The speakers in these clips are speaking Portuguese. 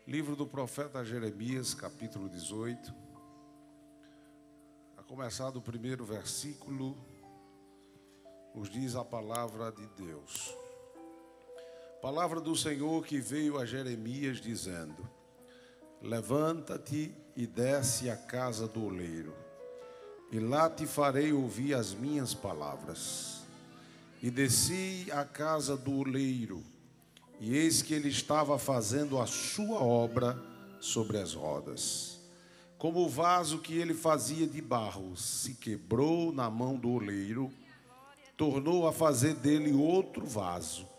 Livro do profeta Jeremias, capítulo 18. A começar do primeiro versículo, nos diz a palavra de Deus. Palavra do Senhor que veio a Jeremias dizendo: levanta-te e desce à casa do oleiro, e lá te farei ouvir as minhas palavras. E desci à casa do oleiro, e eis que ele estava fazendo a sua obra sobre as rodas. Como o vaso que ele fazia de barro se quebrou na mão do oleiro, tornou a fazer dele outro vaso,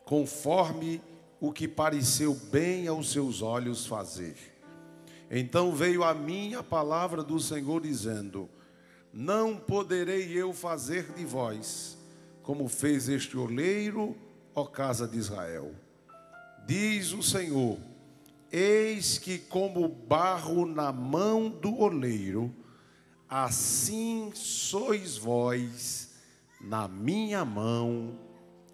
conforme o que pareceu bem aos seus olhos fazer. Então veio a mim a palavra do Senhor dizendo: não poderei eu fazer de vós como fez este oleiro, ó casa de Israel. Diz o Senhor: eis que como barro na mão do oleiro, assim sois vós na minha mão,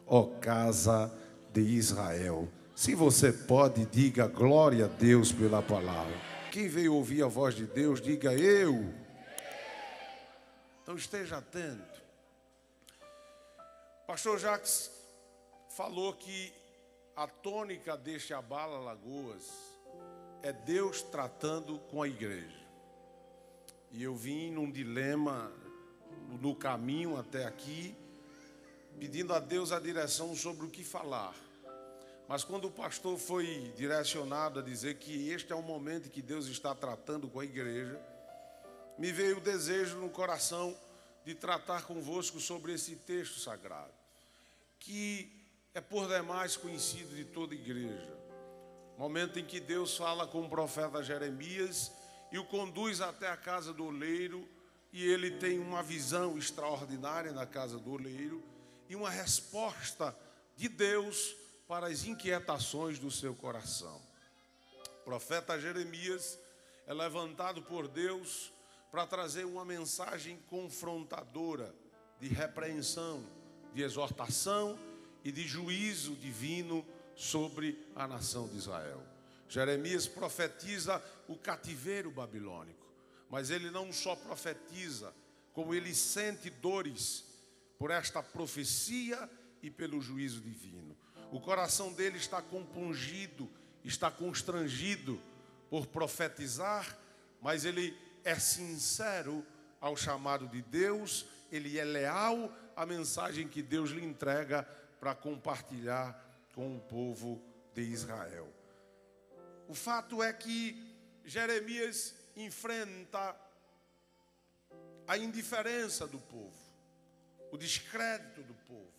ó casa de Israel. Se você pode, diga glória a Deus pela palavra. Quem veio ouvir a voz de Deus, diga eu. Então esteja atento. Pastor Jacques falou que a tônica deste Abala Lagoas é Deus tratando com a igreja. E eu vim num dilema no caminho até aqui, pedindo a Deus a direção sobre o que falar. Mas quando o pastor foi direcionado a dizer que este é o momento em que Deus está tratando com a igreja, me veio o desejo no coração de tratar convosco sobre esse texto sagrado, que é por demais conhecido de toda a igreja. Momento em que Deus fala com o profeta Jeremias e o conduz até a casa do oleiro, e ele tem uma visão extraordinária na casa do oleiro e uma resposta de Deus para as inquietações do seu coração. O profeta Jeremias é levantado por Deus para trazer uma mensagem confrontadora, de repreensão, de exortação e de juízo divino sobre a nação de Israel. Jeremias profetiza o cativeiro babilônico, mas ele não só profetiza, como ele sente dores por esta profecia e pelo juízo divino. O coração dele está compungido, está constrangido por profetizar, mas ele é sincero ao chamado de Deus, ele é leal à mensagem que Deus lhe entrega para compartilhar com o povo de Israel. O fato é que Jeremias enfrenta a indiferença do povo, o descrédito do povo.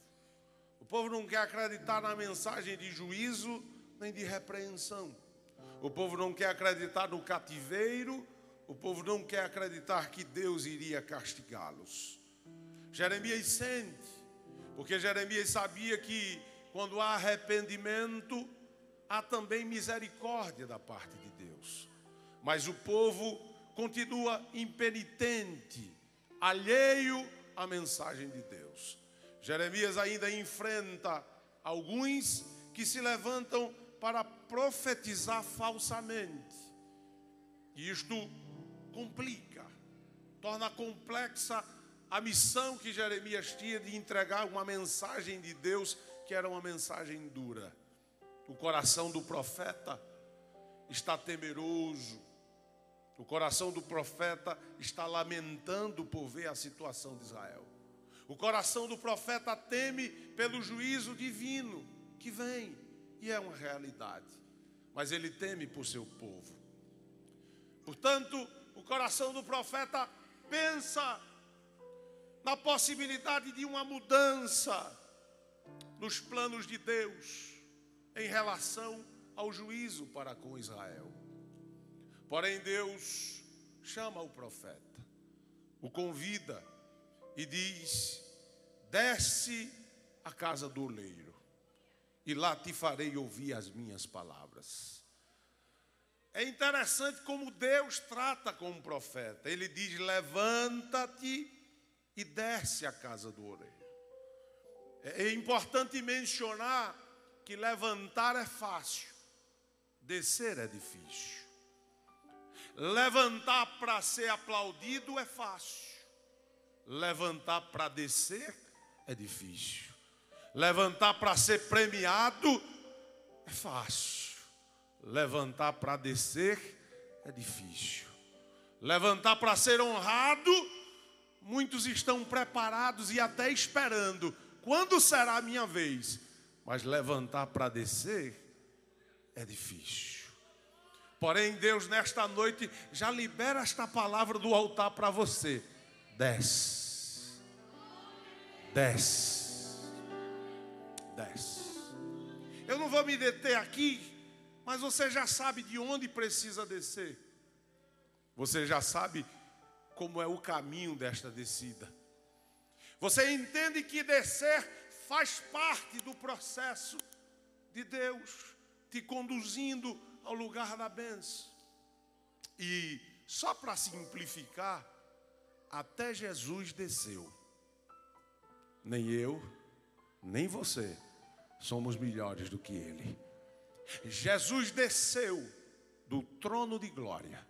O povo não quer acreditar na mensagem de juízo nem de repreensão. O povo não quer acreditar no cativeiro. O povo não quer acreditar que Deus iria castigá-los. Jeremias sente, porque Jeremias sabia que quando há arrependimento, há também misericórdia da parte de Deus. Mas o povo continua impenitente, alheio à mensagem de Deus. Jeremias ainda enfrenta alguns que se levantam para profetizar falsamente. E isto complica, torna complexa a missão que Jeremias tinha de entregar uma mensagem de Deus que era uma mensagem dura. O coração do profeta está temeroso, o coração do profeta está lamentando por ver a situação de Israel. O coração do profeta teme pelo juízo divino que vem, e é uma realidade, mas ele teme por seu povo. Portanto, o coração do profeta pensa na possibilidade de uma mudança nos planos de Deus em relação ao juízo para com Israel. Porém, Deus chama o profeta, o convida e diz: desce à casa do oleiro, e lá te farei ouvir as minhas palavras. É interessante como Deus trata com o profeta. Ele diz: levanta-te e desce à casa do oleiro. É importante mencionar que levantar é fácil, descer é difícil. Levantar para ser aplaudido é fácil. Levantar para descer é difícil. Levantar para ser premiado é fácil. Levantar para descer é difícil. Levantar para ser honrado, muitos estão preparados e até esperando. Quando será a minha vez? Mas levantar para descer é difícil. Porém, Deus nesta noite já libera esta palavra do altar para você. Desce. Desce. Desce. Eu não vou me deter aqui, mas você já sabe de onde precisa descer. Você já sabe como é o caminho desta descida. Você entende que descer faz parte do processo de Deus te conduzindo ao lugar da bênção. E só para simplificar, até Jesus desceu. Nem eu, nem você somos melhores do que Ele. Jesus desceu do trono de glória.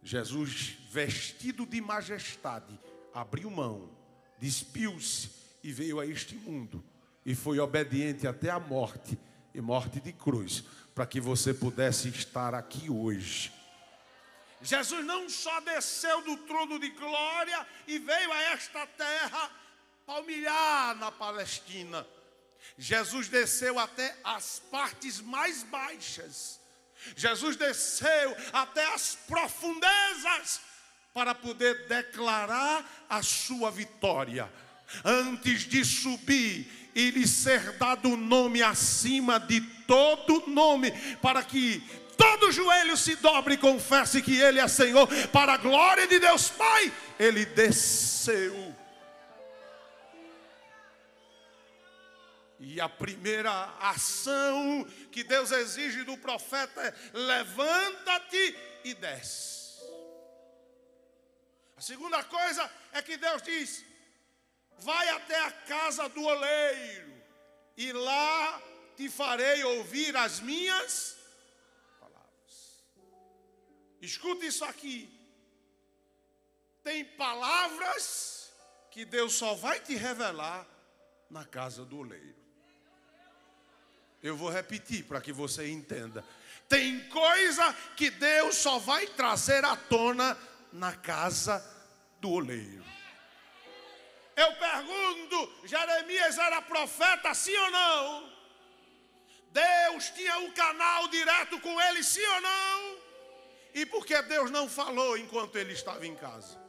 Jesus, vestido de majestade, abriu mão, despiu-se e veio a este mundo. E foi obediente até a morte, e morte de cruz, para que você pudesse estar aqui hoje. Jesus não só desceu do trono de glória e veio a esta terra para humilhar na Palestina. Jesus desceu até as partes mais baixas. Jesus desceu até as profundezas para poder declarar a sua vitória. Antes de subir e lhe ser dado um nome acima de todo nome, para que todo joelho se dobre e confesse que Ele é Senhor, para a glória de Deus Pai, Ele desceu. E a primeira ação que Deus exige do profeta é: levanta-te e desce. A segunda coisa é que Deus diz: vai até a casa do oleiro, e lá te farei ouvir as minhas palavras. Escuta isso aqui. Tem palavras que Deus só vai te revelar na casa do oleiro. Eu vou repetir para que você entenda. Tem coisa que Deus só vai trazer à tona na casa do oleiro. Eu pergunto, Jeremias era profeta, sim ou não? Deus tinha um canal direto com ele, sim ou não? E por que Deus não falou enquanto ele estava em casa?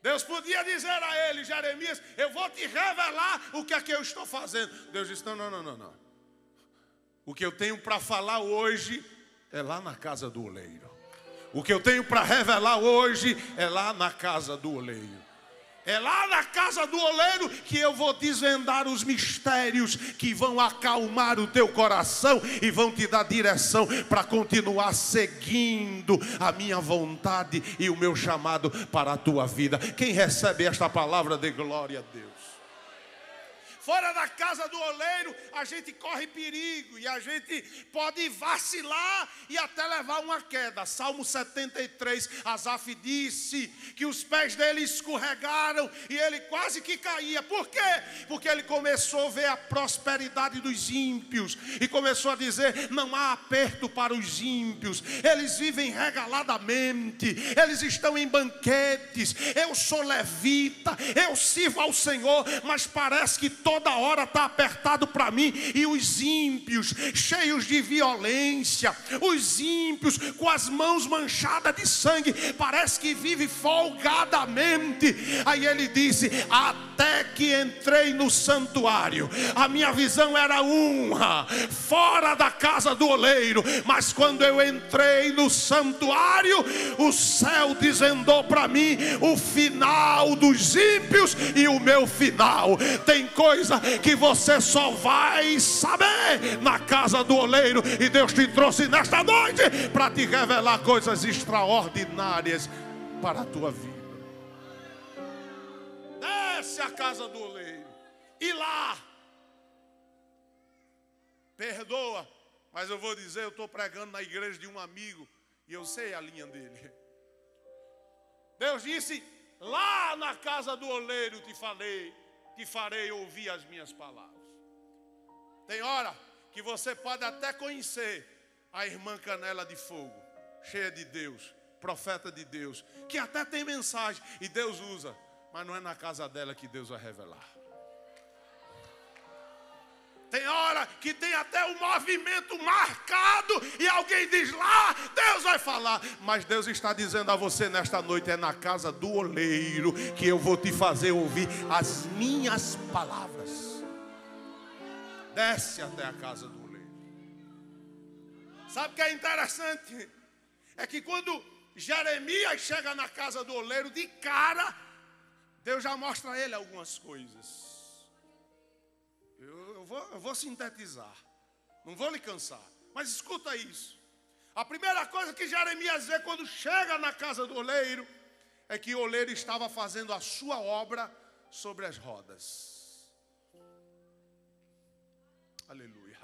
Deus podia dizer a ele: Jeremias, eu vou te revelar o que é que eu estou fazendo. Deus disse: não. O que eu tenho para falar hoje é lá na casa do oleiro. O que eu tenho para revelar hoje é lá na casa do oleiro. É lá na casa do oleiro que eu vou desvendar os mistérios que vão acalmar o teu coração e vão te dar direção para continuar seguindo a minha vontade e o meu chamado para a tua vida. Quem recebe esta palavra, dê glória a Deus. Fora da casa do oleiro, a gente corre perigo e a gente pode vacilar e até levar uma queda. Salmo 73, Asaf disse que os pés dele escorregaram e ele quase que caía. Por quê? Porque ele começou a ver a prosperidade dos ímpios e começou a dizer: não há aperto para os ímpios, eles vivem regaladamente, eles estão em banquetes. Eu sou levita, eu sirvo ao Senhor, mas parece que toda hora está apertado para mim. E os ímpios, cheios de violência, os ímpios com as mãos manchadas de sangue, parece que vive folgadamente. Aí ele disse: até que entrei no santuário, a minha visão era uma, fora da casa do oleiro, mas quando eu entrei no santuário, o céu desvendou para mim o final dos ímpios e o meu final. Tem coisa que você só vai saber na casa do oleiro, e Deus te trouxe nesta noite para te revelar coisas extraordinárias para a tua vida. Desce a casa do oleiro, e lá Perdoa, mas eu vou dizer, eu estou pregando na igreja de um amigo e eu sei a linha dele. Deus disse, lá na casa do oleiro te farei ouvir as minhas palavras. Tem hora que você pode até conhecer a irmã Canela de Fogo, cheia de Deus, profeta de Deus, que até tem mensagem e Deus usa, mas não é na casa dela que Deus vai revelar. Tem hora que tem até um movimento marcado e alguém diz lá, Deus vai falar. Mas Deus está dizendo a você nesta noite, é na casa do oleiro que eu vou te fazer ouvir as minhas palavras. Desce até a casa do oleiro. Sabe o que é interessante? É que quando Jeremias chega na casa do oleiro, de cara, Deus já mostra a ele algumas coisas. Eu vou sintetizar, não vou lhe cansar, mas escuta isso. A primeira coisa que Jeremias vê quando chega na casa do oleiro é que o oleiro estava fazendo a sua obra sobre as rodas. Aleluia.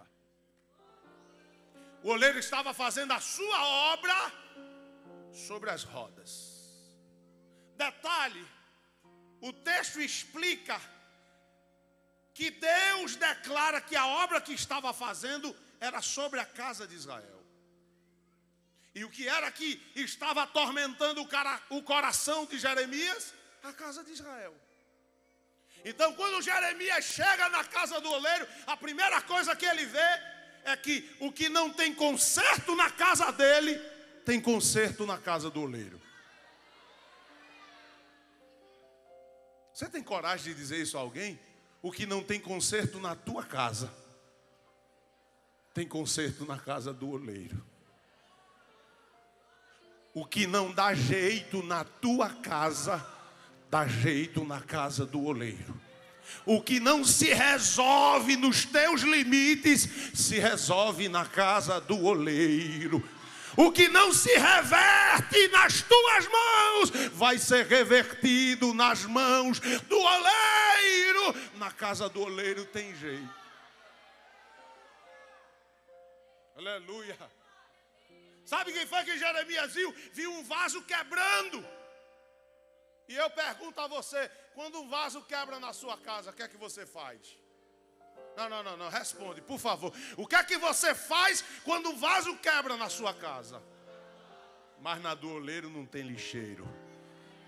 O oleiro estava fazendo a sua obra sobre as rodas. Detalhe, o texto explica que Deus declara que a obra que estava fazendo era sobre a casa de Israel. E o que era que estava atormentando o coração de Jeremias? A casa de Israel. Então, quando Jeremias chega na casa do oleiro, a primeira coisa que ele vê é que o que não tem conserto na casa dele, tem conserto na casa do oleiro. Você tem coragem de dizer isso a alguém? O que não tem conserto na tua casa, tem conserto na casa do oleiro. O que não dá jeito na tua casa, dá jeito na casa do oleiro. O que não se resolve nos teus limites, se resolve na casa do oleiro. O que não se reverte nas tuas mãos, vai ser revertido nas mãos do oleiro. Na casa do oleiro tem jeito. Aleluia. Sabe quem foi que Jeremias viu? Viu um vaso quebrando. E eu pergunto a você, quando um vaso quebra na sua casa, o que é que você faz? Não, responde, por favor. O que é que você faz quando o vaso quebra na sua casa? Mas na do oleiro não tem lixeiro.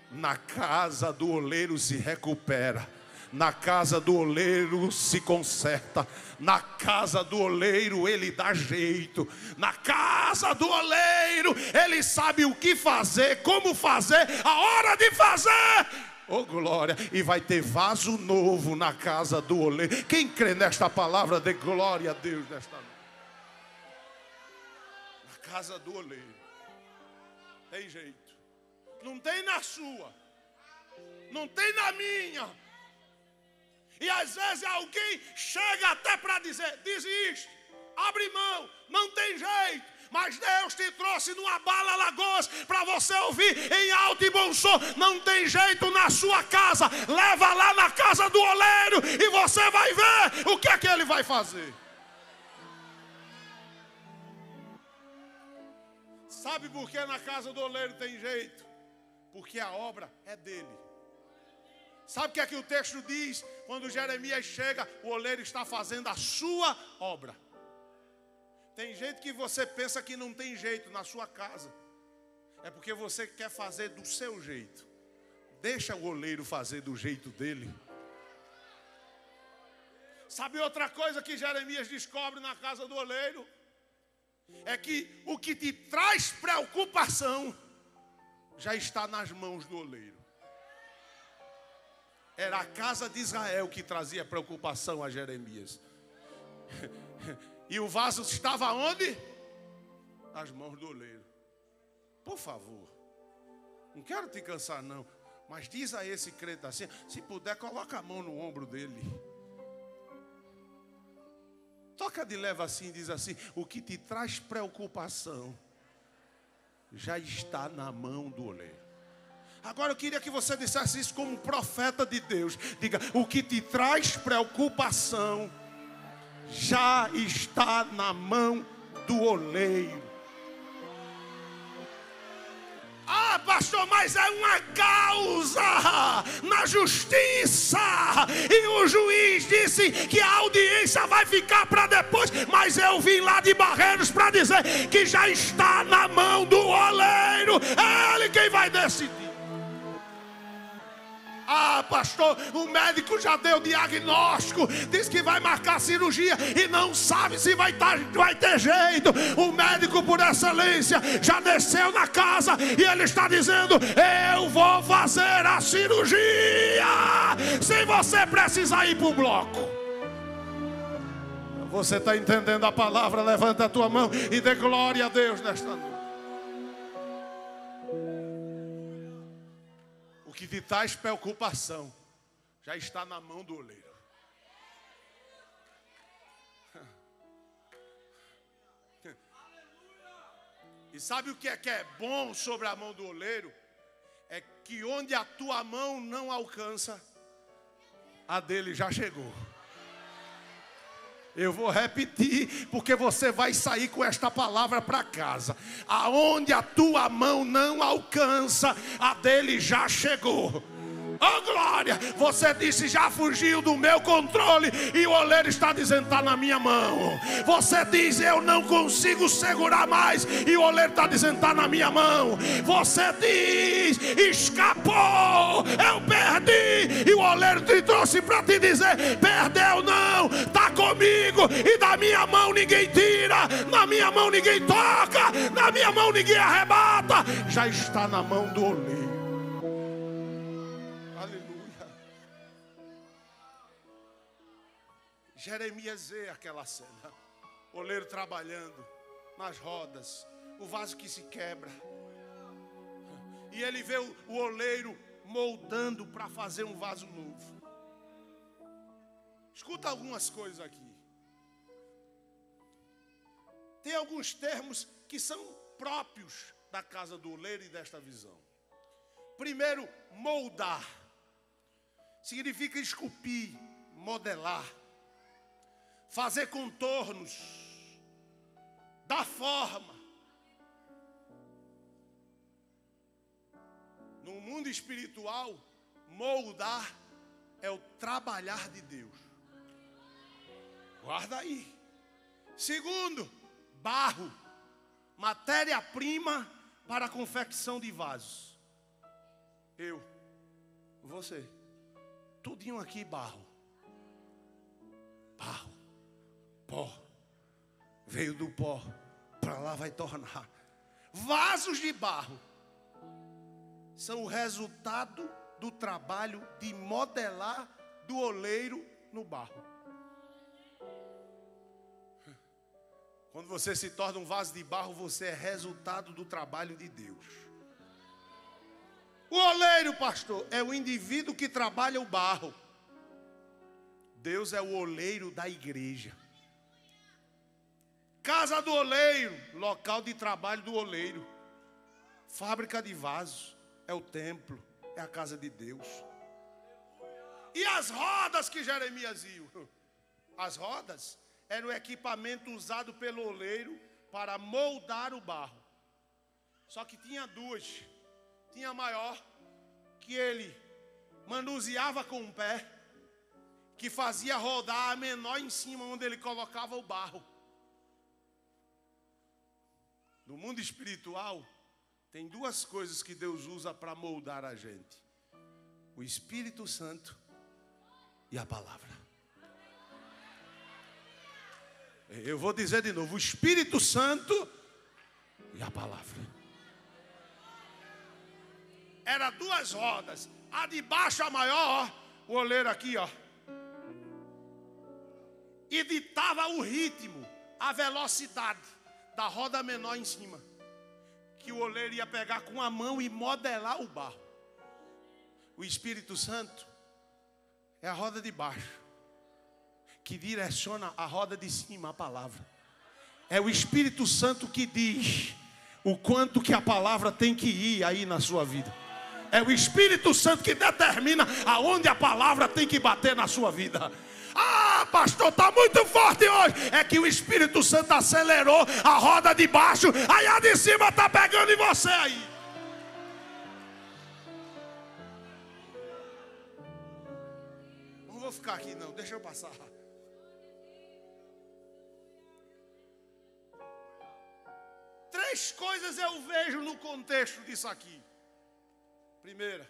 Na casa do oleiro se recupera. Na casa do oleiro se conserta. Na casa do oleiro ele dá jeito. Na casa do oleiro ele sabe o que fazer, como fazer, a hora de fazer. Oh glória, e vai ter vaso novo na casa do oleiro. Quem crê nesta palavra, dê glória a Deus nesta noite. Na casa do oleiro tem jeito. Não tem na sua, não tem na minha. E às vezes alguém chega até para dizer, desiste, abre mão, não tem jeito. Mas Deus te trouxe numa bala Lagoas para você ouvir em alto e bom som. Não tem jeito na sua casa. Leva lá na casa do oleiro e você vai ver o que é que ele vai fazer. Sabe por que na casa do oleiro tem jeito? Porque a obra é dele. Sabe o que é que o texto diz? Quando Jeremias chega, o oleiro está fazendo a sua obra. Tem gente que você pensa que não tem jeito na sua casa. É porque você quer fazer do seu jeito. Deixa o oleiro fazer do jeito dele. Sabe outra coisa que Jeremias descobre na casa do oleiro? É que o que te traz preocupação já está nas mãos do oleiro. Era a casa de Israel que trazia preocupação a Jeremias. E o vaso estava onde? Nas mãos do oleiro. Por favor, não quero te cansar não, mas diz a esse crente assim, se puder coloca a mão no ombro dele. Toca de leve assim e diz assim, o que te traz preocupação já está na mão do oleiro. Agora eu queria que você dissesse isso como profeta de Deus. Diga, o que te traz preocupação já está na mão do oleiro. Ah, pastor, mas é uma causa na justiça e o juiz disse que a audiência vai ficar para depois, mas eu vim lá de Barreiros para dizer que já está na mão do oleiro, é ele quem vai decidir. Ah, pastor, o médico já deu diagnóstico, diz que vai marcar cirurgia e não sabe se vai ter jeito. O médico por excelência já desceu na casa e ele está dizendo: eu vou fazer a cirurgia. Se você precisar ir para o bloco. Você está entendendo a palavra? Levanta a tua mão e dê glória a Deus nesta noite. Que de tais preocupação já está na mão do oleiro. E sabe o que é bom sobre a mão do oleiro? É que onde a tua mão não alcança, a dele já chegou. Eu vou repetir, porque você vai sair com esta palavra para casa. Aonde a tua mão não alcança, a dele já chegou. Oh glória, você disse já fugiu do meu controle e o oleiro está dizendo está na minha mão. Você diz eu não consigo segurar mais e o oleiro está dizendo está na minha mão. Você diz escapou, eu perdi e o oleiro te trouxe para te dizer perdeu não, está comigo e da minha mão ninguém tira, na minha mão ninguém toca, na minha mão ninguém arrebata, já está na mão do oleiro. Jeremias vê aquela cena, o oleiro trabalhando nas rodas, o vaso que se quebra, e ele vê o oleiro moldando para fazer um vaso novo. Escuta algumas coisas aqui. Tem alguns termos que são próprios da casa do oleiro e desta visão. Primeiro, moldar significa esculpir, modelar, fazer contornos, dar forma. No mundo espiritual, moldar é o trabalhar de Deus. Guarda aí. Segundo, barro, matéria-prima para a confecção de vasos. Eu, você, tudinho aqui barro. Barro. Pó, veio do pó, para lá vai tornar. Vasos de barro são o resultado do trabalho de modelar do oleiro no barro. Quando você se torna um vaso de barro, você é resultado do trabalho de Deus. O oleiro, pastor, é o indivíduo que trabalha o barro. Deus é o oleiro da igreja. Casa do oleiro, local de trabalho do oleiro. Fábrica de vasos, é o templo, é a casa de Deus. E as rodas que Jeremias viu? As rodas eram o equipamento usado pelo oleiro para moldar o barro. Só que tinha duas. Tinha a maior, que ele manuseava com o pé, que fazia rodar a menor em cima, onde ele colocava o barro. No mundo espiritual, tem duas coisas que Deus usa para moldar a gente: o Espírito Santo e a palavra. Eu vou dizer de novo: o Espírito Santo e a palavra. Era duas rodas, a de baixo a maior, ó, o oleiro aqui, ó, e ditava o ritmo, a velocidade da roda menor em cima, que o oleiro ia pegar com a mão e modelar o barro. O Espírito Santo é a roda de baixo, que direciona a roda de cima, a palavra. É o Espírito Santo que diz o quanto que a palavra tem que ir aí na sua vida. É o Espírito Santo que determina aonde a palavra tem que bater na sua vida. Ah, pastor, está muito forte hoje. É que o Espírito Santo acelerou a roda de baixo, aí a de cima está pegando em você aí. Não vou ficar aqui não, deixa eu passar. Três coisas eu vejo no contexto disso aqui. Primeira,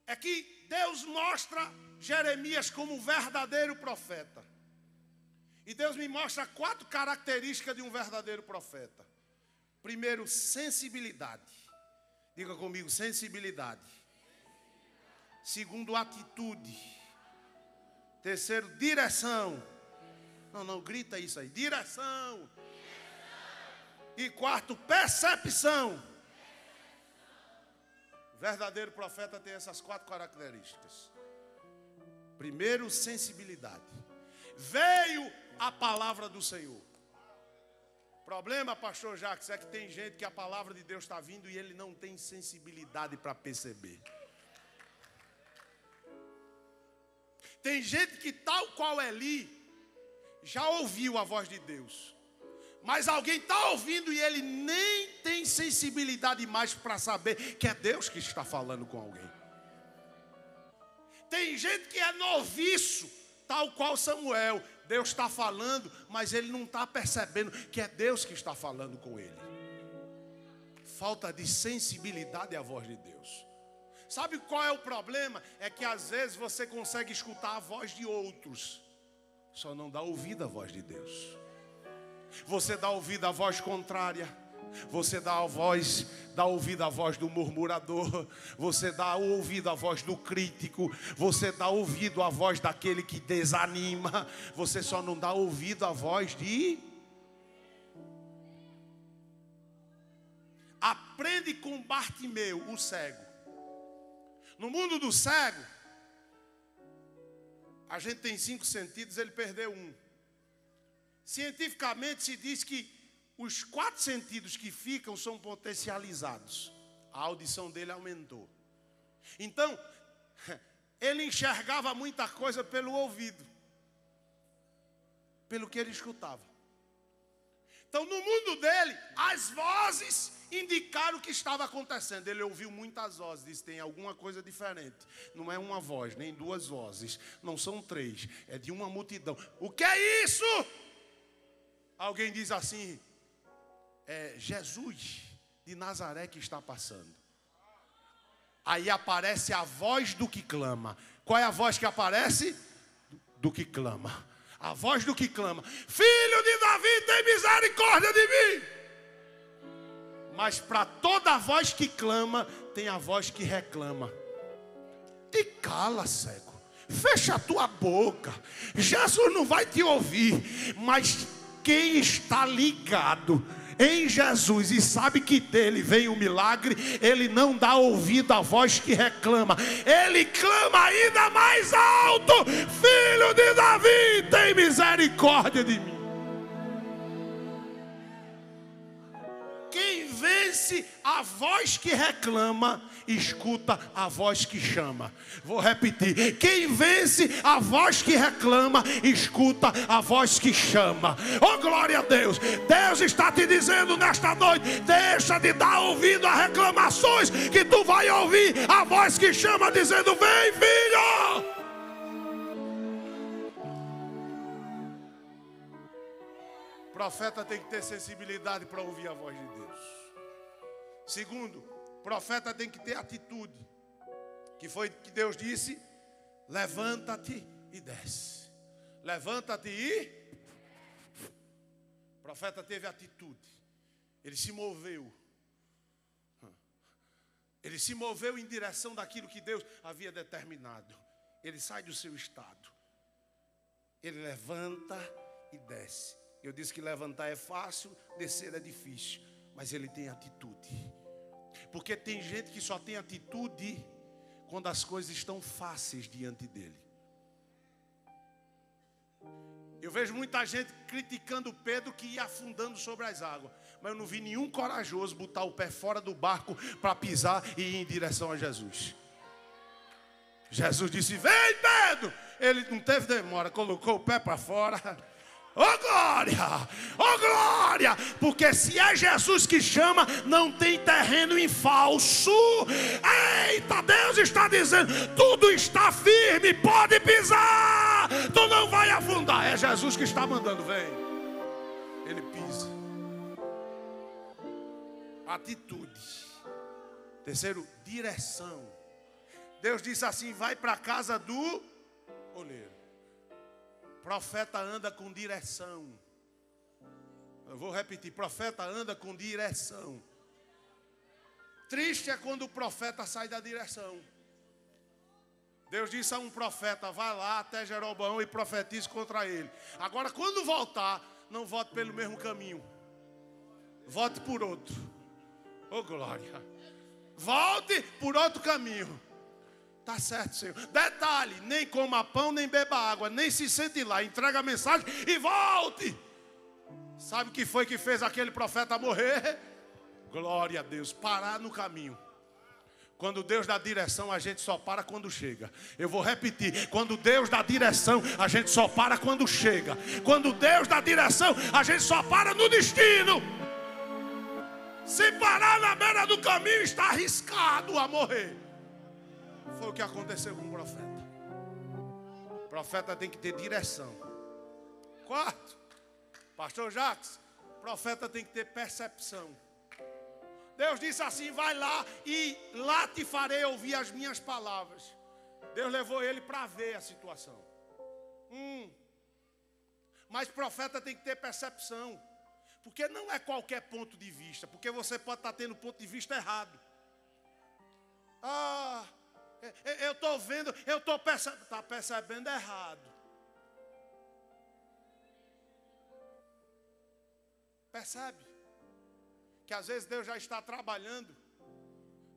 é que Deus mostra Jeremias como um verdadeiro profeta. E Deus me mostra 4 características de um verdadeiro profeta. Primeiro, sensibilidade. Diga comigo, sensibilidade. Segundo, atitude. Terceiro, direção. Não, grita isso aí. Direção. E quarto, percepção. O verdadeiro profeta tem essas 4 características. Primeiro, sensibilidade. Veio a palavra do Senhor. O problema, pastor Jacques, é que tem gente que a palavra de Deus está vindo e ele não tem sensibilidade para perceber. Tem gente que tal qual Eli já ouviu a voz de Deus. Mas alguém está ouvindo e ele nem tem sensibilidade mais para saber que é Deus que está falando com alguém. Tem gente que é noviço, tal qual Samuel. Deus está falando, mas ele não está percebendo que é Deus que está falando com ele. Falta de sensibilidade à voz de Deus. Sabe qual é o problema? É que às vezes você consegue escutar a voz de outros, só não dá ouvido à voz de Deus. Você dá ouvido à voz contrária. Você dá ouvido à voz do murmurador. Você dá ouvido à voz do crítico. Você dá ouvido à voz daquele que desanima. Você só não dá ouvido à voz de... Aprende com Bartimeu, o cego. No mundo do cego, a gente tem 5 sentidos, ele perdeu um. Cientificamente se diz que os 4 sentidos que ficam são potencializados. A audição dele aumentou. Então, ele enxergava muita coisa pelo ouvido, pelo que ele escutava. Então, no mundo dele, as vozes indicaram o que estava acontecendo. Ele ouviu muitas vozes, disse: tem alguma coisa diferente. Não é uma voz, nem 2 vozes, não são 3, é de uma multidão. O que é isso? Alguém diz assim: é Jesus de Nazaré que está passando. Aí aparece a voz do que clama. Qual é a voz que aparece? Do que clama. A voz do que clama: Filho de Davi, tem misericórdia de mim. Mas para toda voz que clama, tem a voz que reclama. Te cala, cego. Fecha a tua boca. Jesus não vai te ouvir. Mas quem está ligado em Jesus e sabe que dele vem o milagre, ele não dá ouvido à voz que reclama. Ele clama ainda mais alto: Filho de Davi, tem misericórdia de mim. Quem vence a voz que reclama, escuta a voz que chama. Vou repetir: quem vence a voz que reclama, escuta a voz que chama. Oh, glória a Deus! Deus está te dizendo nesta noite: deixa de dar ouvido a reclamações, que tu vai ouvir a voz que chama, dizendo: vem, filho! O profeta tem que ter sensibilidade para ouvir a voz de Deus. Segundo, o profeta tem que ter atitude. Que foi que Deus disse: levanta-te e desce. Levanta-te e... O profeta teve atitude. Ele se moveu. Ele se moveu em direção daquilo que Deus havia determinado. Ele sai do seu estado. Ele levanta e desce. Eu disse que levantar é fácil, descer é difícil. Mas ele tem atitude. Porque tem gente que só tem atitude quando as coisas estão fáceis diante dele. Eu vejo muita gente criticando Pedro, que ia afundando sobre as águas. Mas eu não vi nenhum corajoso botar o pé fora do barco para pisar e ir em direção a Jesus. Jesus disse: vem, Pedro, Ele não teve demora, colocou o pé para fora. Oh glória! Oh glória! Porque se é Jesus que chama, não tem terreno em falso. Eita, Deus está dizendo: tudo está firme, pode pisar, tu não vai afundar. É Jesus que está mandando, vem. Ele pisa. Atitude. Terceiro, direção. Deus disse assim: vai para a casa do oleiro. Profeta anda com direção. Eu vou repetir: profeta anda com direção. Triste é quando o profeta sai da direção. Deus disse a um profeta: vai lá até Jeroboão e profetize contra ele. Agora, quando voltar, não volte pelo mesmo caminho, volte por outro. Oh glória! Volte por outro caminho. Tá certo, Senhor. Detalhe: nem coma pão, nem beba água, nem se sente lá. Entrega a mensagem e volte. Sabe o que foi que fez aquele profeta morrer? Glória a Deus. Parar no caminho. Quando Deus dá direção, a gente só para quando chega. Eu vou repetir: quando Deus dá direção, a gente só para quando chega. Quando Deus dá direção, a gente só para no destino. Se parar na beira do caminho, está arriscado a morrer. Foi o que aconteceu com o profeta. O profeta tem que ter direção. Quarto, pastor Jacques, o profeta tem que ter percepção. Deus disse assim: vai lá e lá te farei ouvir as minhas palavras. Deus levou ele para ver a situação. Mas profeta tem que ter percepção. Porque não é qualquer ponto de vista. Porque você pode estar tendo ponto de vista errado. Eu estou vendo, eu estou percebendo. Está percebendo errado. Percebe? Que às vezes Deus já está trabalhando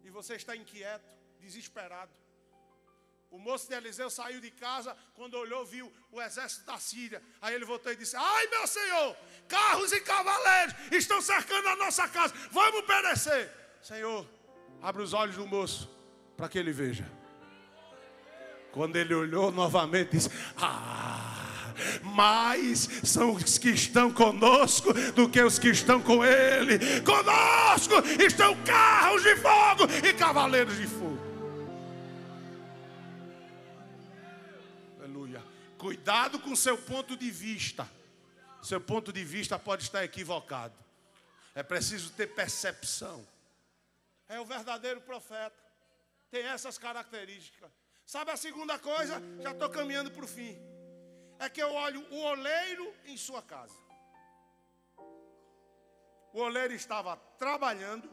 e você está inquieto, desesperado. O moço de Eliseu saiu de casa, quando olhou, viu o exército da Síria. Aí ele voltou e disse: ai meu Senhor, carros e cavaleiros estão cercando a nossa casa, vamos perecer. Senhor, abre os olhos do moço para que ele veja. Quando ele olhou novamente, disse: mais são os que estão conosco do que os que estão com ele. Conosco estão carros de fogo e cavaleiros de fogo. Aleluia. Cuidado com seu ponto de vista. Seu ponto de vista pode estar equivocado. É preciso ter percepção. É o verdadeiro profeta. Tem essas características. Sabe a segunda coisa? Já estou caminhando para o fim. É que eu olho o oleiro em sua casa. O oleiro estava trabalhando,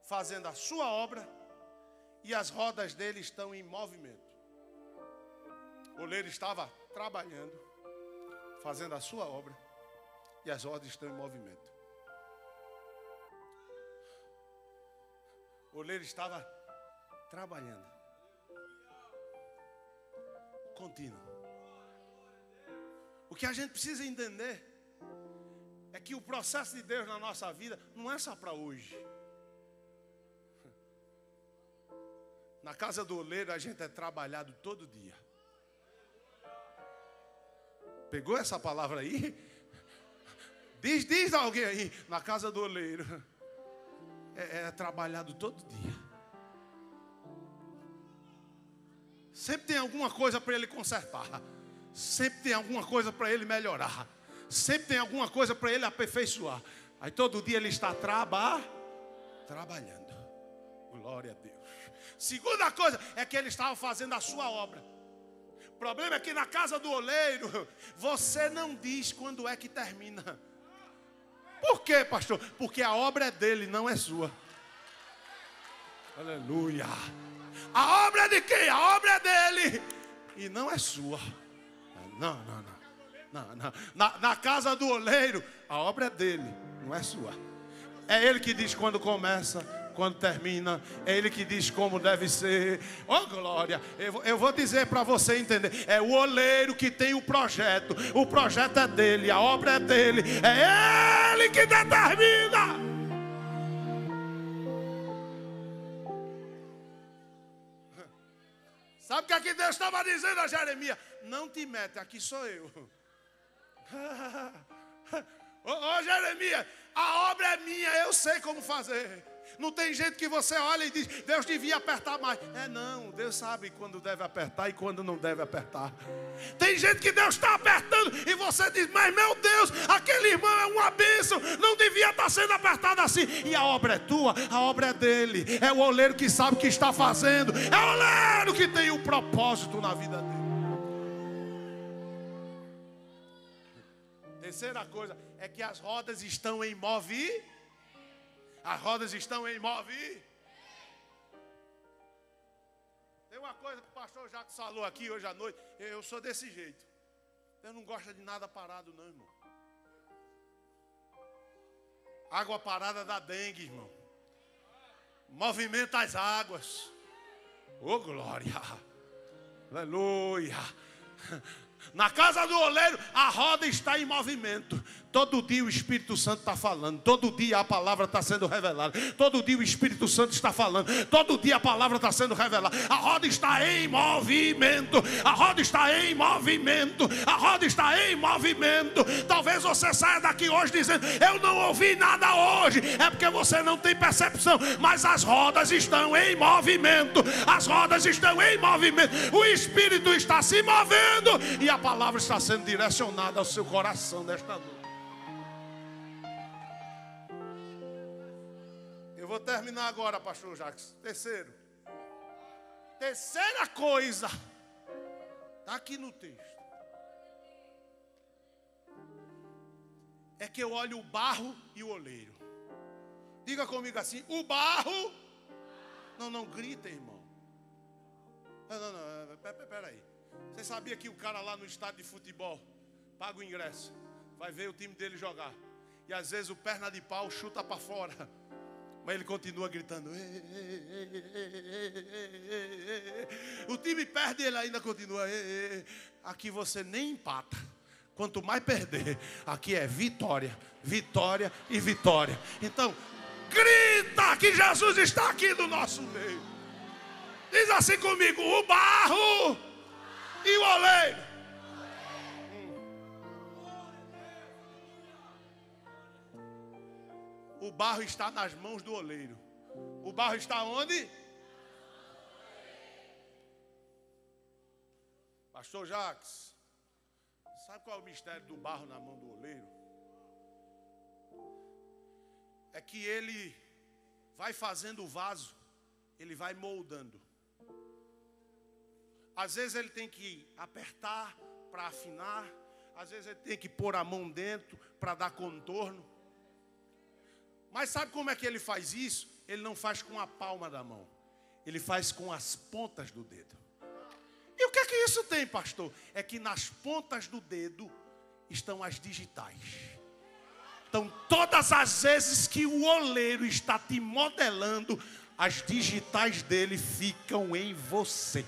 fazendo a sua obra, e as rodas dele estão em movimento. O oleiro estava trabalhando, fazendo a sua obra, e as rodas estão em movimento. O oleiro estava trabalhando. Contínuo. O que a gente precisa entender é que o processo de Deus na nossa vida não é só para hoje. Na casa do oleiro a gente é trabalhado todo dia. Pegou essa palavra aí? Diz alguém aí. Na casa do oleiro é trabalhado todo dia. Sempre tem alguma coisa para ele consertar. Sempre tem alguma coisa para ele melhorar. Sempre tem alguma coisa para ele aperfeiçoar. Aí todo dia ele está trabalhando. Glória a Deus. Segunda coisa é que ele estava fazendo a sua obra. O problema é que na casa do oleiro você não diz quando é que termina. Por quê, pastor? Porque a obra é dele, não é sua. Aleluia. A obra é de quem? A obra é dele e não é sua. Não. Na casa do oleiro, a obra é dele, não é sua. É ele que diz quando começa, quando termina. É ele que diz como deve ser. Oh glória. Eu vou dizer para você entender. É o oleiro que tem o projeto. O projeto é dele, a obra é dele. É ele que determina. Sabe o que aqui Deus estava dizendo a Jeremias? não te mete, aqui sou eu. Ô Jeremias, a obra é minha, eu sei como fazer. Não tem jeito que você olha e diz, Deus devia apertar mais. Não, Deus sabe quando deve apertar e quando não deve apertar. Tem gente que Deus está apertando e você diz, mas meu Deus, aquele irmão é uma bênção, não devia estar sendo apertado assim. E a obra é tua, a obra é dele. É o oleiro que sabe o que está fazendo. É o oleiro que tem um propósito na vida dele. Terceira coisa é que as rodas estão em movimento. As rodas estão em movimento. Tem uma coisa que o pastor Jacques falou aqui hoje à noite. Eu sou desse jeito. Eu não gosto de nada parado não, irmão. Água parada dá dengue, irmão. Movimenta as águas. Oh, glória. Aleluia. Na casa do oleiro, a roda está em movimento. Todo dia o Espírito Santo está falando. Todo dia a palavra está sendo revelada. Todo dia o Espírito Santo está falando. Todo dia a palavra está sendo revelada. A roda está em movimento. A roda está em movimento. A roda está em movimento. Talvez você saia daqui hoje dizendo, eu não ouvi nada hoje. É porque você não tem percepção. Mas as rodas estão em movimento. As rodas estão em movimento. O Espírito está se movendo. E a palavra está sendo direcionada ao seu coração nesta noite. Eu vou terminar agora, pastor Jacques. Terceira coisa. Está aqui no texto. É que eu olho o barro e o oleiro. Diga comigo assim, o barro. Não grita, irmão. Não, peraí. Você sabia que o cara lá no estádio de futebol paga o ingresso, vai ver o time dele jogar, e às vezes o perna de pau chuta para fora, mas ele continua gritando. O time perde, ele ainda continua. Aqui você nem empata. Quanto mais perder, aqui é vitória, vitória e vitória. Então, grita que Jesus está aqui no nosso meio. Diz assim comigo, o barro e o oleiro. O barro está nas mãos do oleiro. O barro está onde? Pastor Jacques, sabe qual é o mistério do barro na mão do oleiro? É que ele vai fazendo o vaso, ele vai moldando. Às vezes ele tem que apertar para afinar. Às vezes ele tem que pôr a mão dentro para dar contorno. Mas sabe como é que ele faz isso? Ele não faz com a palma da mão. Ele faz com as pontas do dedo. E o que é que isso tem, pastor? É que nas pontas do dedo estão as digitais. Então todas as vezes que o oleiro está te modelando, as digitais dele ficam em você.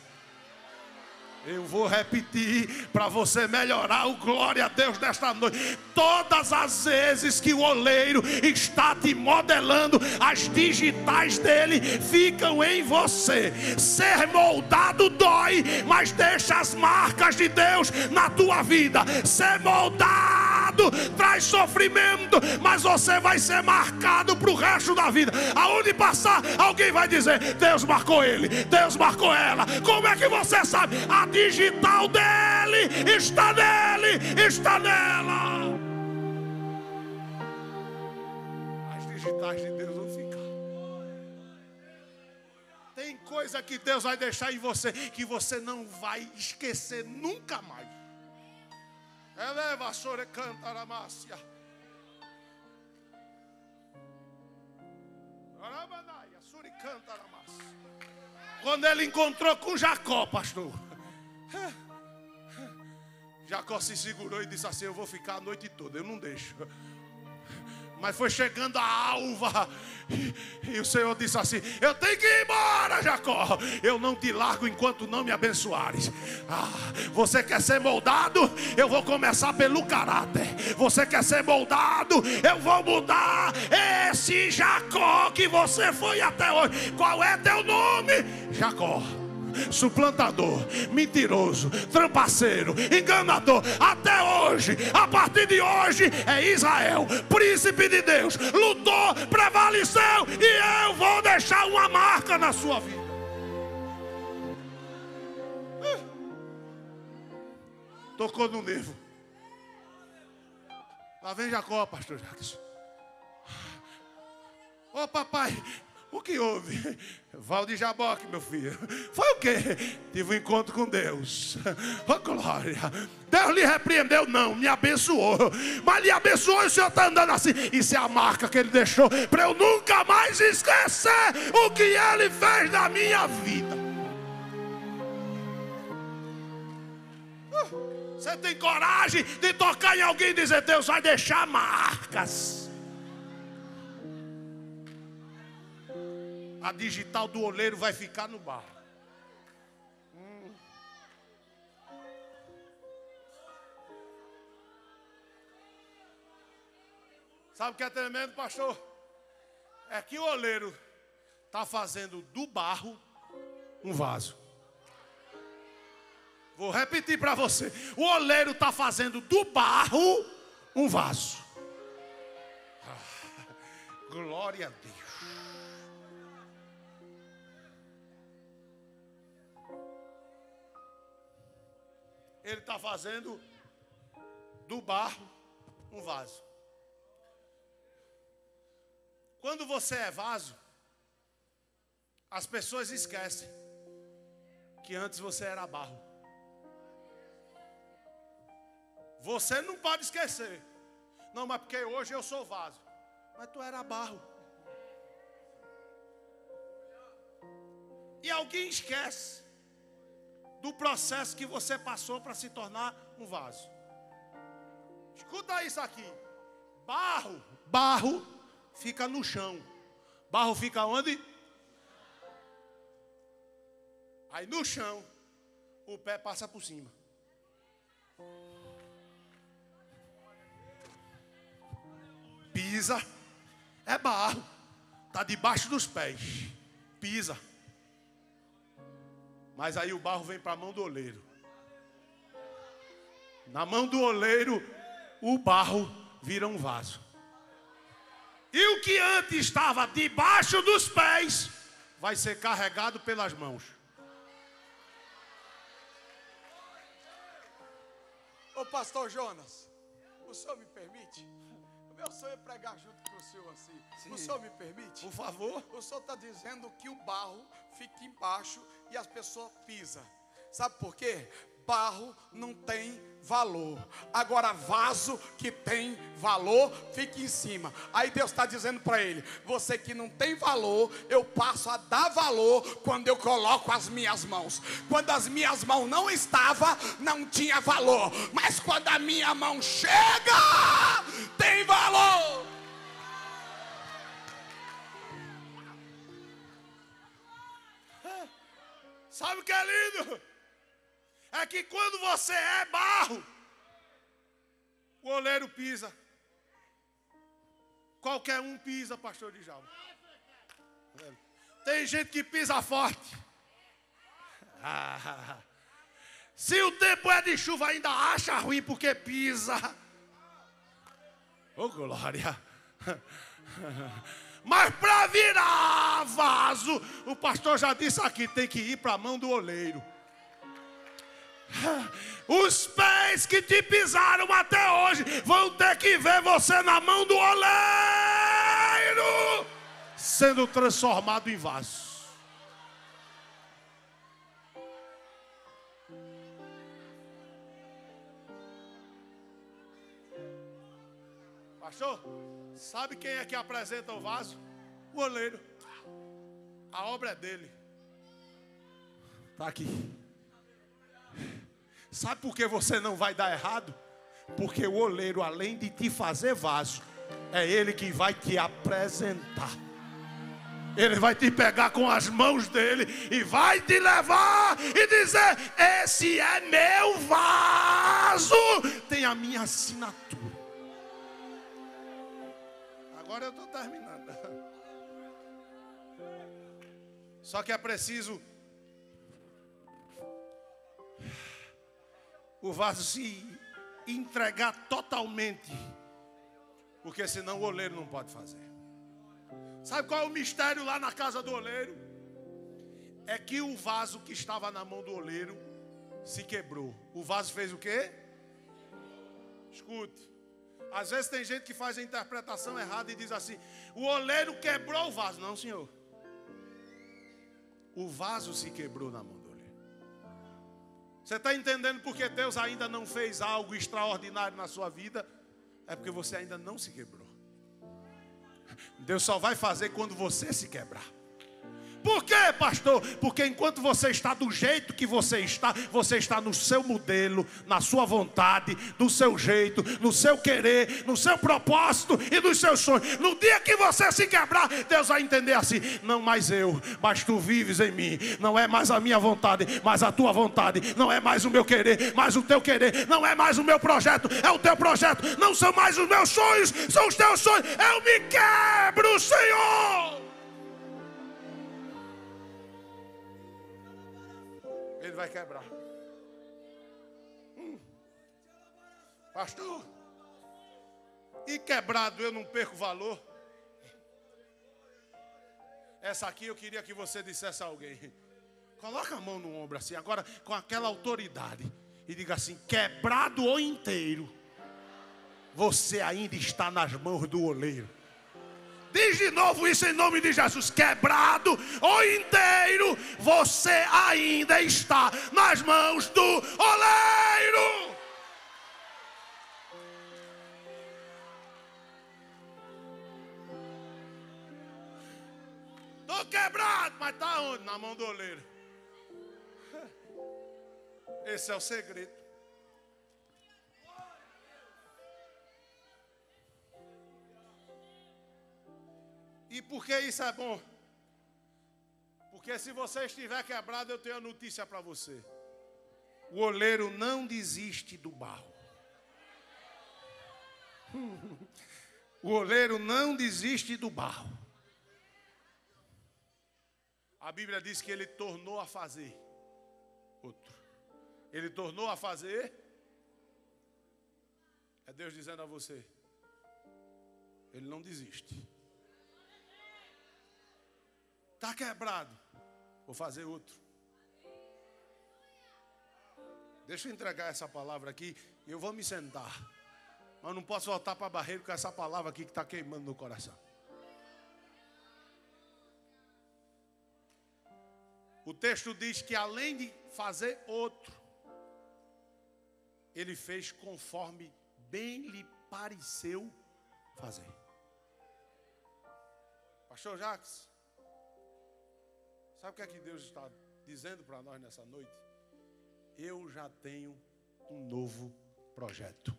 Eu vou repetir para você melhorar o glória a Deus desta noite. Todas as vezes que o oleiro está te modelando, as digitais dele ficam em você. Ser moldado dói, mas deixa as marcas de Deus na tua vida. Ser moldado traz sofrimento, mas você vai ser marcado para o resto da vida. Aonde passar, alguém vai dizer, Deus marcou ele, Deus marcou ela. Como é que você sabe? A digital dele está nele, está nela. As digitais de Deus vão ficar. Tem coisa que Deus vai deixar em você que você não vai esquecer nunca mais. Eleva a sore canta a mácia. Quando ele encontrou com Jacó, pastor, Jacó se segurou e disse assim, eu vou ficar a noite toda, eu não deixo. Mas foi chegando a alva e o Senhor disse assim, eu tenho que ir embora, Jacó. Eu não te largo enquanto não me abençoares. Você quer ser moldado? Eu vou começar pelo caráter. Você quer ser moldado? Eu vou mudar esse Jacó que você foi até hoje. Qual é teu nome? Jacó. suplantador, mentiroso, trapaceiro, enganador. Até hoje, a partir de hoje, é Israel, príncipe de Deus, lutou, prevaleceu, e eu vou deixar uma marca na sua vida. Tocou no nervo. Lá vem Jacó, pastor Jackson. Ô papai, o que houve? Valdir Jaboque, meu filho. Foi o quê? Tive um encontro com Deus. Oh glória. Deus lhe repreendeu? Não, me abençoou. Mas lhe abençoou e o senhor está andando assim. Isso é a marca que ele deixou para eu nunca mais esquecer o que ele fez na minha vida. Você tem coragem de tocar em alguém e dizer: Deus vai deixar marcas. A digital do oleiro vai ficar no barro. Sabe o que é tremendo, pastor? É que o oleiro está fazendo do barro um vaso. Vou repetir para você. O oleiro está fazendo do barro um vaso. Glória a Deus. Ele está fazendo do barro um vaso. Quando você é vaso, as pessoas esquecem que antes você era barro. Você não pode esquecer. Não, mas porque hoje eu sou vaso. Mas tu era barro. E alguém esquece do processo que você passou para se tornar um vaso. Escuta isso aqui. Barro fica no chão. Barro fica onde? Aí no chão, o pé passa por cima. Pisa, é barro, está debaixo dos pés, pisa. Mas aí o barro vem para a mão do oleiro. Na mão do oleiro, o barro vira um vaso. E o que antes estava debaixo dos pés, vai ser carregado pelas mãos. Ô pastor Jonas, o senhor me permite? O meu sonho é pregar junto com o senhor assim. Sim. O senhor me permite? Por favor. O senhor está dizendo que o barro fica embaixo e as pessoas pisam. Sabe por quê? Barro não tem valor. Agora vaso que tem valor fica em cima. Aí Deus está dizendo para ele: você que não tem valor, eu passo a dar valor quando eu coloco as minhas mãos. Quando as minhas mãos não estavam, não tinha valor. Mas quando a minha mão chega, tem valor. Sabe o que é lindo? É que quando você é barro, o oleiro pisa. Qualquer um pisa, pastor Djalma. Tem gente que pisa forte. Se o tempo é de chuva, ainda acha ruim porque pisa. Oh glória. Mas para virar vaso, o pastor já disse aqui, tem que ir para a mão do oleiro. Os pés que te pisaram até hoje vão ter que ver você na mão do oleiro, sendo transformado em vaso. Pastor, sabe quem é que apresenta o vaso? O oleiro. A obra é dele. Está aqui. Sabe por que você não vai dar errado? Porque o oleiro, além de te fazer vaso, é ele que vai te apresentar. Ele vai te pegar com as mãos dele e vai te levar e dizer: esse é meu vaso, tem a minha assinatura. Agora eu estou terminando. Só que é preciso o vaso se entregar totalmente, porque senão o oleiro não pode fazer. Sabe qual é o mistério lá na casa do oleiro? É que o vaso que estava na mão do oleiro se quebrou. O vaso fez o quê? Escute. Às vezes tem gente que faz a interpretação errada e diz assim: o oleiro quebrou o vaso. Não, senhor. O vaso se quebrou na mão do oleiro. Você está entendendo porque Deus ainda não fez algo extraordinário na sua vida? É porque você ainda não se quebrou. Deus só vai fazer quando você se quebrar. Por quê, pastor? Porque enquanto você está do jeito que você está no seu modelo, na sua vontade, no seu jeito, no seu querer, no seu propósito e nos seus sonhos. No dia que você se quebrar, Deus vai entender assim: não mais eu, mas tu vives em mim. Não é mais a minha vontade, mas a tua vontade. Não é mais o meu querer, mas o teu querer. Não é mais o meu projeto, é o teu projeto. Não são mais os meus sonhos, são os teus sonhos. Eu me quebro, Senhor. Ele vai quebrar. Pastor, e quebrado eu não perco valor? Essa aqui eu queria que você dissesse a alguém. Coloca a mão no ombro assim, agora com aquela autoridade, e diga assim: quebrado ou inteiro, você ainda está nas mãos do oleiro. Diz de novo isso em nome de Jesus: quebrado ou inteiro, você ainda está nas mãos do oleiro. Estou quebrado, mas está onde? Na mão do oleiro. Esse é o segredo. E por que isso é bom? Porque se você estiver quebrado, eu tenho a notícia para você: o oleiro não desiste do barro. O oleiro não desiste do barro. A Bíblia diz que ele tornou a fazer outro. Ele tornou a fazer. É Deus dizendo a você: ele não desiste. Está quebrado, vou fazer outro. Deixa eu entregar essa palavra aqui e eu vou me sentar. Mas não posso voltar para a barreira com essa palavra aqui que está queimando no coração. O texto diz que além de fazer outro, ele fez conforme bem lhe pareceu fazer. Pastor Jacques, sabe o que é que Deus está dizendo para nós nessa noite? Eu já tenho um novo projeto.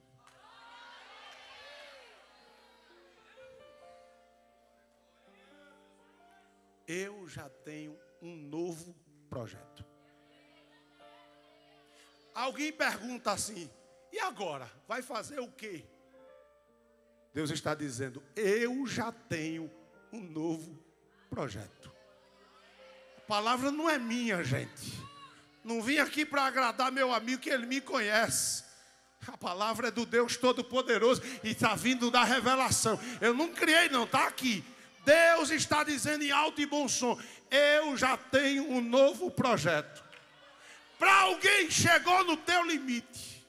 Eu já tenho um novo projeto. Alguém pergunta assim: e agora? Vai fazer o quê? Deus está dizendo: eu já tenho um novo projeto. A palavra não é minha, gente. Não vim aqui para agradar meu amigo, que ele me conhece. A palavra é do Deus Todo-Poderoso e está vindo da revelação. Eu não criei não, está aqui. Deus está dizendo em alto e bom som: eu já tenho um novo projeto. Para alguém chegou no teu limite.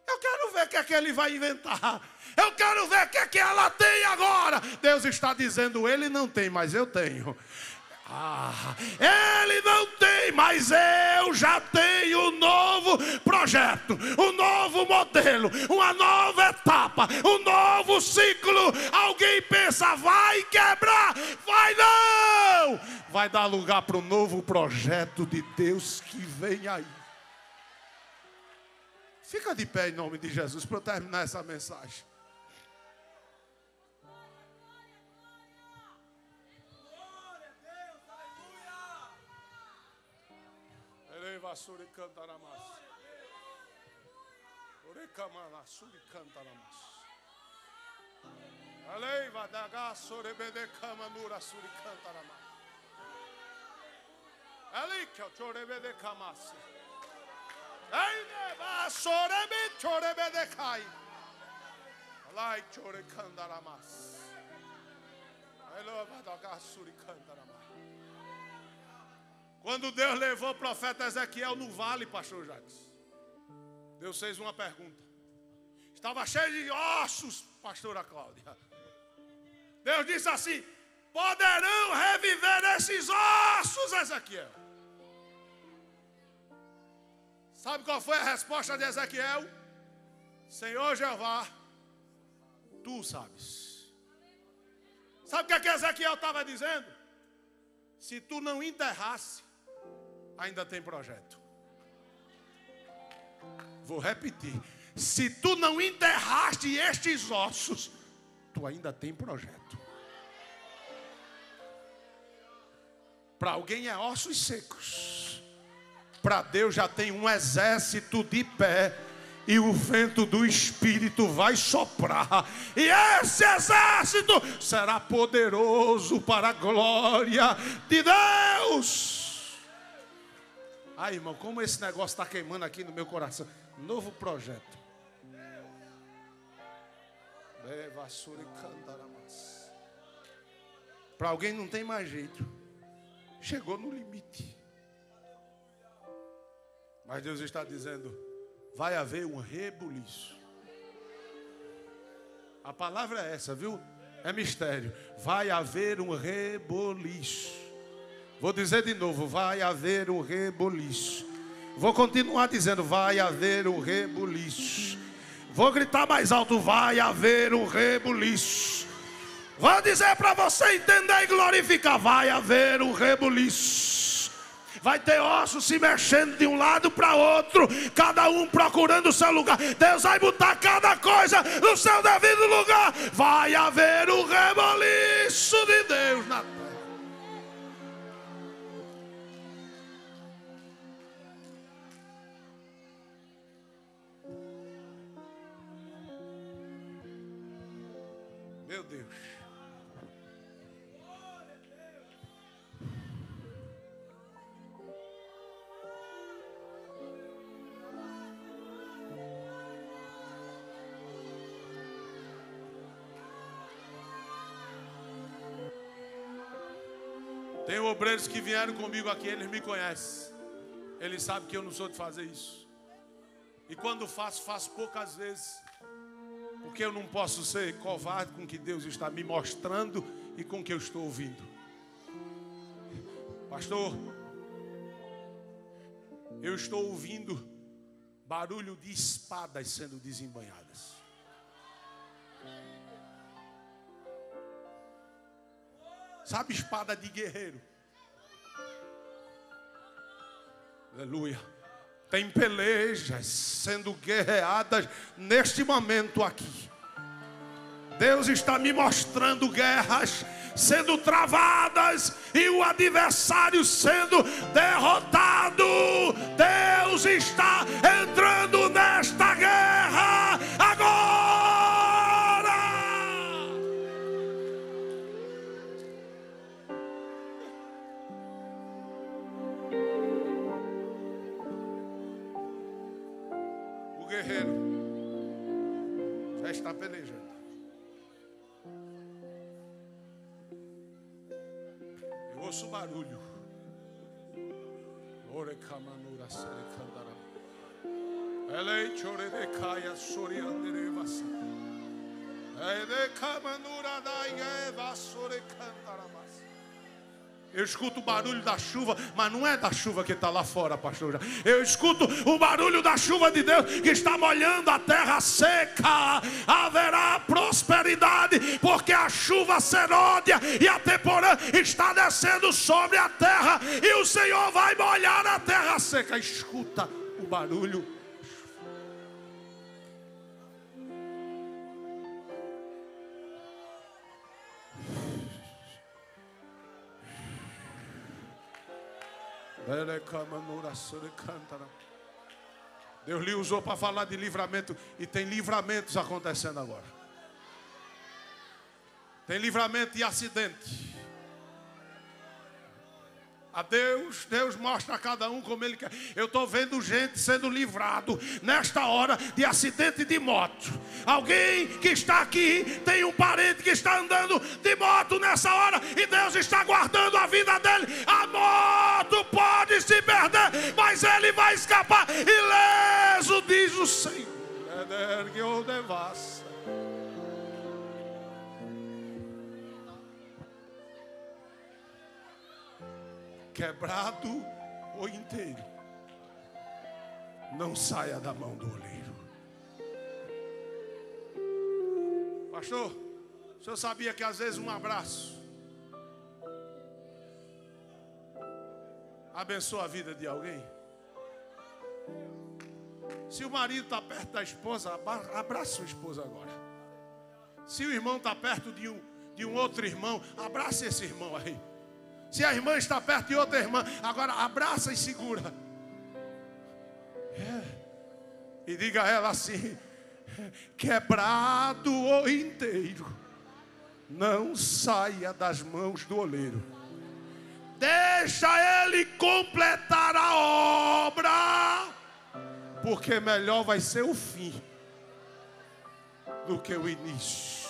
Eu quero ver o que é que ele vai inventar. Eu quero ver o que é que ela tem agora. Deus está dizendo: ele não tem, mas eu tenho. Ele não tem, mas eu já tenho um novo projeto, um novo modelo, uma nova etapa, um novo ciclo. Alguém pensa: vai quebrar? Vai não! Vai dar lugar para o novo projeto de Deus que vem aí. Fica de pé em nome de Jesus para eu terminar essa mensagem. Suri canta na massa. Ore camana suri canta na massa. Alei vadaga sore bede camanura suri canta na massa. Ali que o chore bede camassa. Quando Deus levou o profeta Ezequiel no vale, pastor Jacques, Deus fez uma pergunta. Estava cheio de ossos, pastora Cláudia. Deus disse assim: poderão reviver esses ossos, Ezequiel? Sabe qual foi a resposta de Ezequiel? Senhor Jeová, tu sabes. Sabe o que Ezequiel estava dizendo? Se tu não enterrasse, ainda tem projeto. Vou repetir. Se tu não enterraste estes ossos, tu ainda tem projeto. Para alguém é ossos secos. Para Deus já tem um exército de pé. E o vento do Espírito vai soprar. E esse exército será poderoso para a glória de Deus. Ai, irmão, como esse negócio está queimando aqui no meu coração. Novo projeto. Para alguém não tem mais jeito. Chegou no limite. Mas Deus está dizendo: vai haver um rebuliço. A palavra é essa, viu? É mistério. Vai haver um reboliço. Vou dizer de novo: vai haver um reboliço. Vou continuar dizendo: vai haver um rebuliço. Vou gritar mais alto: vai haver um rebuliço. Vou dizer para você entender e glorificar: vai haver um rebuliço. Vai ter ossos se mexendo de um lado para outro, cada um procurando o seu lugar. Deus vai botar cada coisa no seu devido lugar. Vai haver um reboliço de Deus na terra. Meu Deus. Tem obreiros que vieram comigo aqui, eles me conhecem. Eles sabem que eu não sou de fazer isso. E quando faço, faço poucas vezes. Porque eu não posso ser covarde com o que Deus está me mostrando e com o que eu estou ouvindo. Pastor, eu estou ouvindo barulho de espadas sendo desembanhadas. Sabe, espada de guerreiro? Aleluia. Tem pelejas sendo guerreadas neste momento aqui. Deus está me mostrando guerras sendo travadas e o adversário sendo derrotado. Deus está entrando nesta guerra agora. O guerreiro já está pelejando. Ouço barulho. Orecamanura serecandara. Elei choredecaia sorianderevasa. Edecamanura daigeva sorecandaramas. Eu escuto o barulho da chuva, mas não é da chuva que está lá fora, pastor. Eu escuto o barulho da chuva de Deus que está molhando a terra seca. Haverá prosperidade, porque a chuva seródia e a temporã está descendo sobre a terra, e o Senhor vai molhar a terra seca. Escuta o barulho. Deus lhe usou para falar de livramento, e tem livramentos acontecendo agora. Tem livramento de acidente. a Deus. Deus mostra a cada um como Ele quer. Eu estou vendo gente sendo livrado nesta hora de acidente de moto. Alguém que está aqui tem um parente que está andando de moto nessa hora e Deus está guardando a vida dele. A moto pode se perder, mas ele vai escapar ileso, diz o Senhor. Quebrado ou inteiro, não saia da mão do oleiro. Pastor, o senhor sabia que às vezes um abraço abençoa a vida de alguém? Se o marido está perto da esposa, abraça sua esposa agora. Se o irmão está perto de um outro irmão, abraça esse irmão aí. Se a irmã está perto de outra irmã, agora abraça e segura. E diga a ela assim: quebrado ou inteiro, não saia das mãos do oleiro. Deixa ele completar a obra, porque melhor vai ser o fim do que o início.